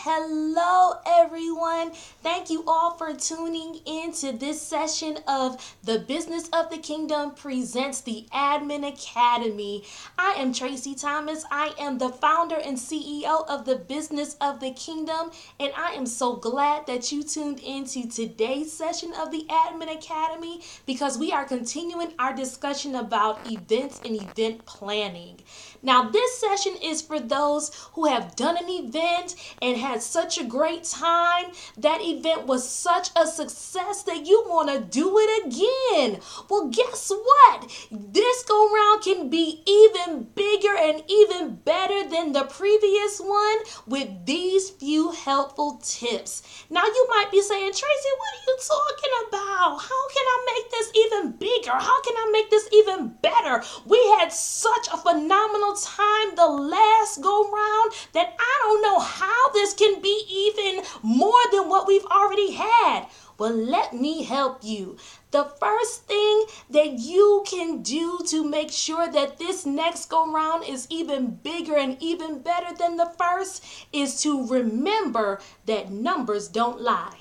Hello, everyone. Thank you all for tuning in to this session of The Business of the Kingdom presents the Admin Academy. I am Tracy Thomas. I am the founder and CEO of The Business of the Kingdom, and I am so glad that you tuned into today's session of the Admin Academy because we are continuing our discussion about events and event planning. Now, this session is for those who have done an event and had such a great time. That event was such a success that you want to do it again. Well, guess what? This go round can be even bigger and even better than the previous one with these few helpful tips. Now, you might be saying, Tracy, what are you talking about? How can I make this even bigger? How can I make this even better? We had such a phenomenal time the last go round that I don't know how this can be even more than what we've already had. Well, let me help you. The first thing that you can do to make sure that this next go round is even bigger and even better than the first is to remember that numbers don't lie.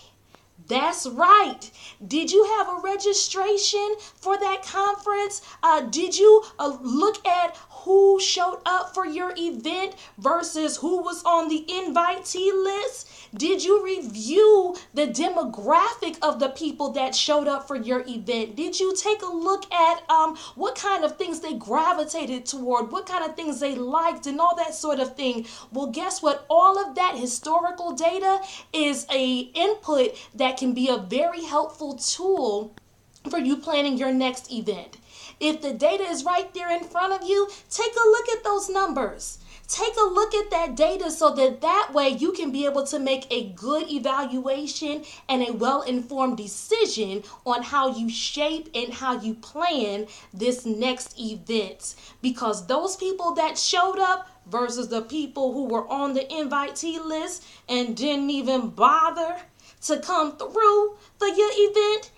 That's right. Did you have a registration for that conference? Did you look at who showed up for your event versus who was on the invitee list? Did you review the demographic of the people that showed up for your event? Did you take a look at what kind of things they gravitated toward, what kind of things they liked, and all that sort of thing? Well, guess what? All of that historical data is a input that can be a very helpful tool for you planning your next event. If the data is right there in front of you, take a look at those numbers. Take a look at that data so that way you can be able to make a good evaluation and a well-informed decision on how you shape and how you plan this next event. Because those people that showed up versus the people who were on the invitee list and didn't even bother to come through for your event,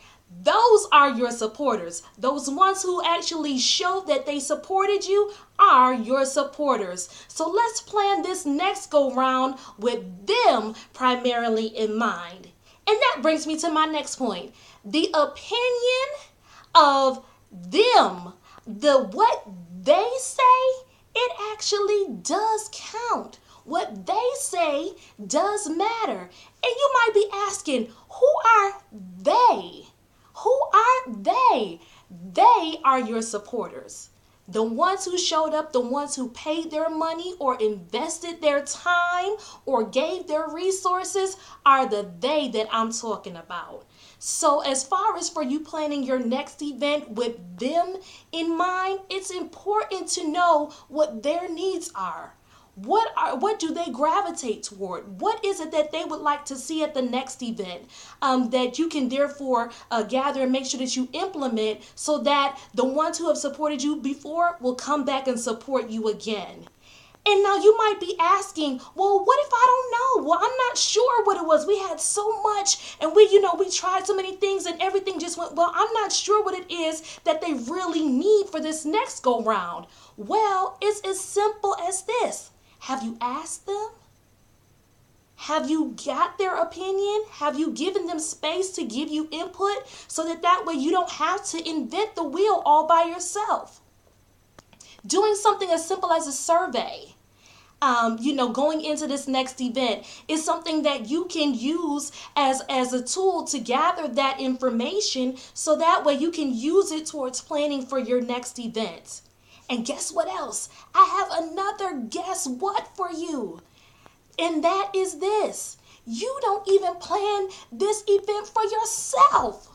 those are your supporters. Those ones who actually showed that they supported you are your supporters. So let's plan this next go round with them primarily in mind. And that brings me to my next point. The opinion of them, what they say, it actually does count. What they say does matter. And you might be asking, who are they? Who are they? They are your supporters. The ones who showed up, the ones who paid their money or invested their time or gave their resources are the they that I'm talking about. So as far as for you planning your next event with them in mind, it's important to know what their needs are. What do they gravitate toward? What is it that they would like to see at the next event that you can therefore gather and make sure that you implement so that the ones who have supported you before will come back and support you again? And now you might be asking, well, what if I don't know? Well, I'm not sure what it was. We had so much and we tried so many things and everything just went, well, I'm not sure what it is that they really need for this next go round. Well, it's as simple as this. Have you asked them? Have you got their opinion? Have you given them space to give you input so that way you don't have to invent the wheel all by yourself? Doing something as simple as a survey, going into this next event is something that you can use as a tool to gather that information so that way you can use it towards planning for your next event. And guess what else? I have another guess what for you. And that is this. You don't even plan this event for yourself.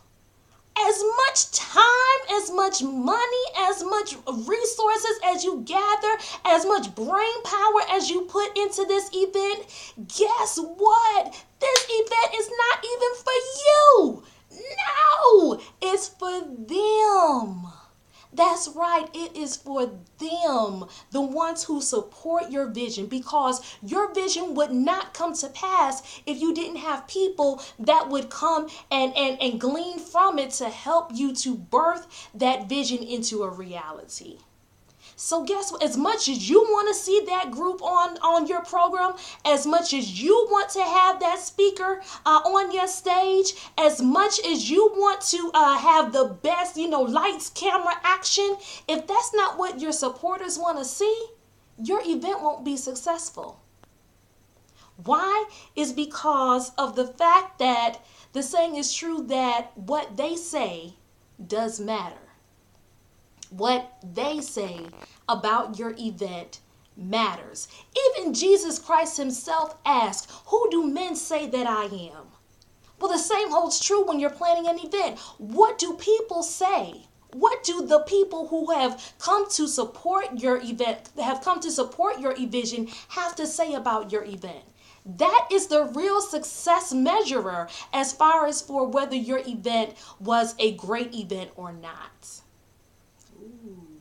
As much time, as much money, as much resources as you gather, as much brain power as you put into this event, guess what? This event is not even for you. No, it's for them. That's right, it is for them, the ones who support your vision, because your vision would not come to pass if you didn't have people that would come and glean from it to help you to birth that vision into a reality. So guess what? As much as you want to see that group on your program, as much as you want to have that speaker on your stage, as much as you want to have the best, lights, camera, action, if that's not what your supporters want to see, your event won't be successful. Why? Is because of the fact that the saying is true that what they say does matter. What they say about your event matters. Even Jesus Christ himself asked, "Who do men say that I am?" Well, the same holds true when you're planning an event. What do people say? What do the people who have come to support your event, have come to support your vision, have to say about your event? That is the real success measurer as far as for whether your event was a great event or not. Ooh,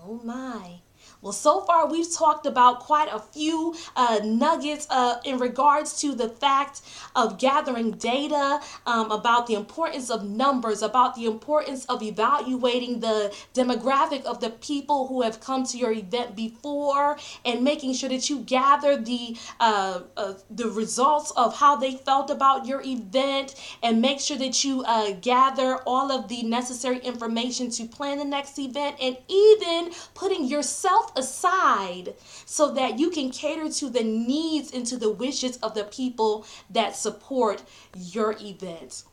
oh my. Well, so far we've talked about quite a few nuggets in regards to the fact of gathering data, about the importance of numbers, about the importance of evaluating the demographic of the people who have come to your event before, and making sure that you gather the results of how they felt about your event, and make sure that you gather all of the necessary information to plan the next event, and even putting yourself aside so that you can cater to the needs and to the wishes of the people that support your event.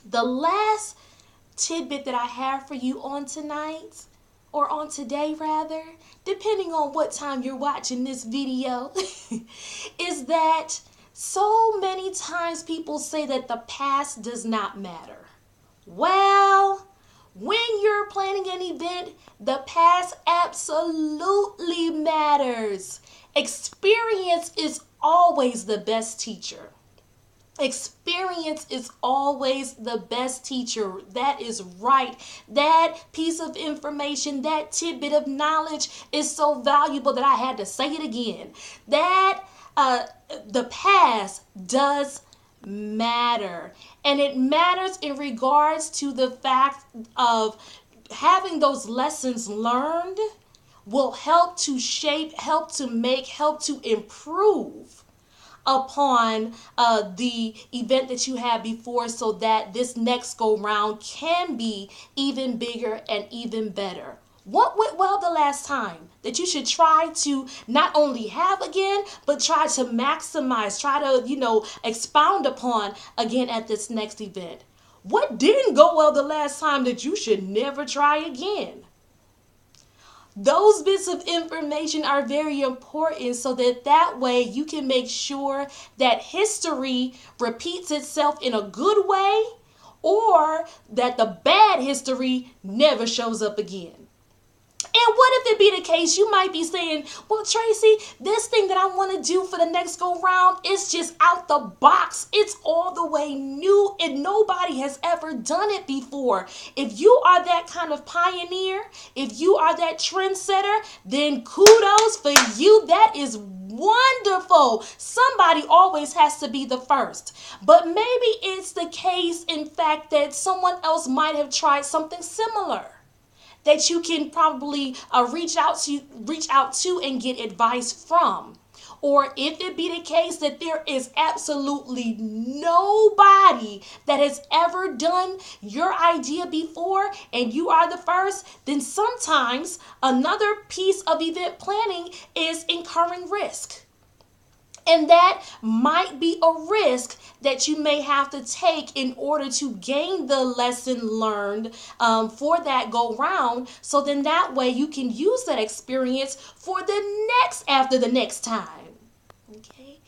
The last tidbit that I have for you on tonight, or on today rather, depending on what time you're watching this video, is that so many times people say that the past does not matter. Well, when you're planning an event, the past absolutely matters. Experience is always the best teacher. Experience is always the best teacher. That is right. That piece of information, that tidbit of knowledge is so valuable that I had to say it again. That the past does matter. And it matters in regards to the fact of having those lessons learned will help to shape, help to make, help to improve upon the event that you had before, so that this next go round can be even bigger and even better. What went well the last time that you should try to not only have again, but try to maximize, try to, expound upon again at this next event? What didn't go well the last time that you should never try again? Those bits of information are very important, so that way you can make sure that history repeats itself in a good way, or that the bad history never shows up again. And what if it be the case, you might be saying, well, Tracy, this thing that I want to do for the next go round is just out the box. It's all the way new and nobody has ever done it before. If you are that kind of pioneer, if you are that trendsetter, then kudos for you. That is wonderful. Somebody always has to be the first. But maybe it's the case, in fact, that someone else might have tried something similar that you can probably reach out to and get advice from. Or if it be the case that there is absolutely nobody that has ever done your idea before and you are the first, then sometimes another piece of event planning is incurring risk. And that might be a risk that you may have to take in order to gain the lesson learned for that go round. So then that way you can use that experience for after the next time. Okay.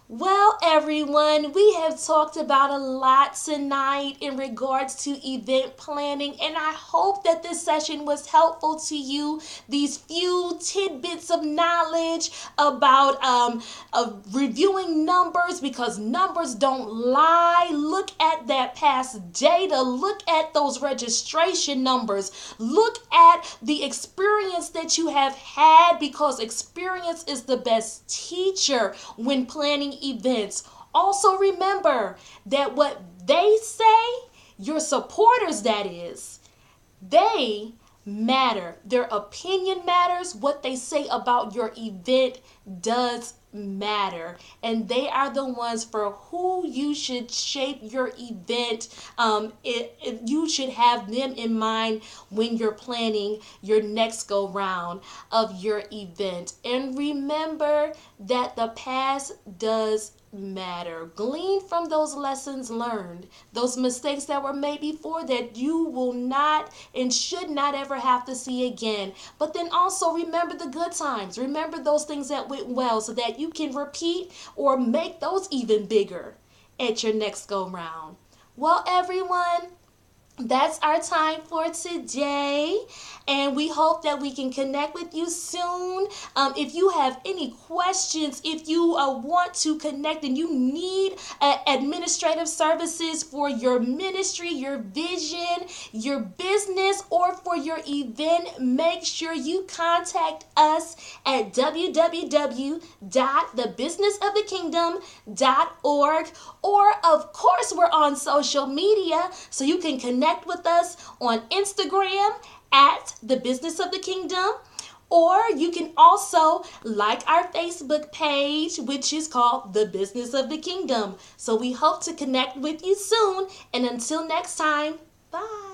Well, everyone, we have talked about a lot tonight in regards to event planning, and I hope that this session was helpful to you. These few tidbits of knowledge about reviewing numbers, because numbers don't lie. Look at that past data. Look at those registration numbers. Look at the experience that you have had, because experience is the best teacher when planning events. Also remember that what they say, your supporters that is, they matter. Their opinion matters. What they say about your event does matter, and they are the ones for who you should shape your event. You should have them in mind when you're planning your next go round of your event. And remember that the past does matter. Glean from those lessons learned, those mistakes that were made before that you will not and should not ever have to see again. But then also remember the good times. Remember those things that went well so that you can repeat or make those even bigger at your next go round. Well, everyone, that's our time for today, and we hope that we can connect with you soon. If you have any questions, if you want to connect and you need administrative services for your ministry, your vision, your business, or for your event, make sure you contact us at www.thebusinessofthekingdom.org, or of course we're on social media, so you can connect with us on Instagram at The Business of the Kingdom, or you can also like our Facebook page, which is called The Business of the Kingdom. So we hope to connect with you soon, and until next time, bye.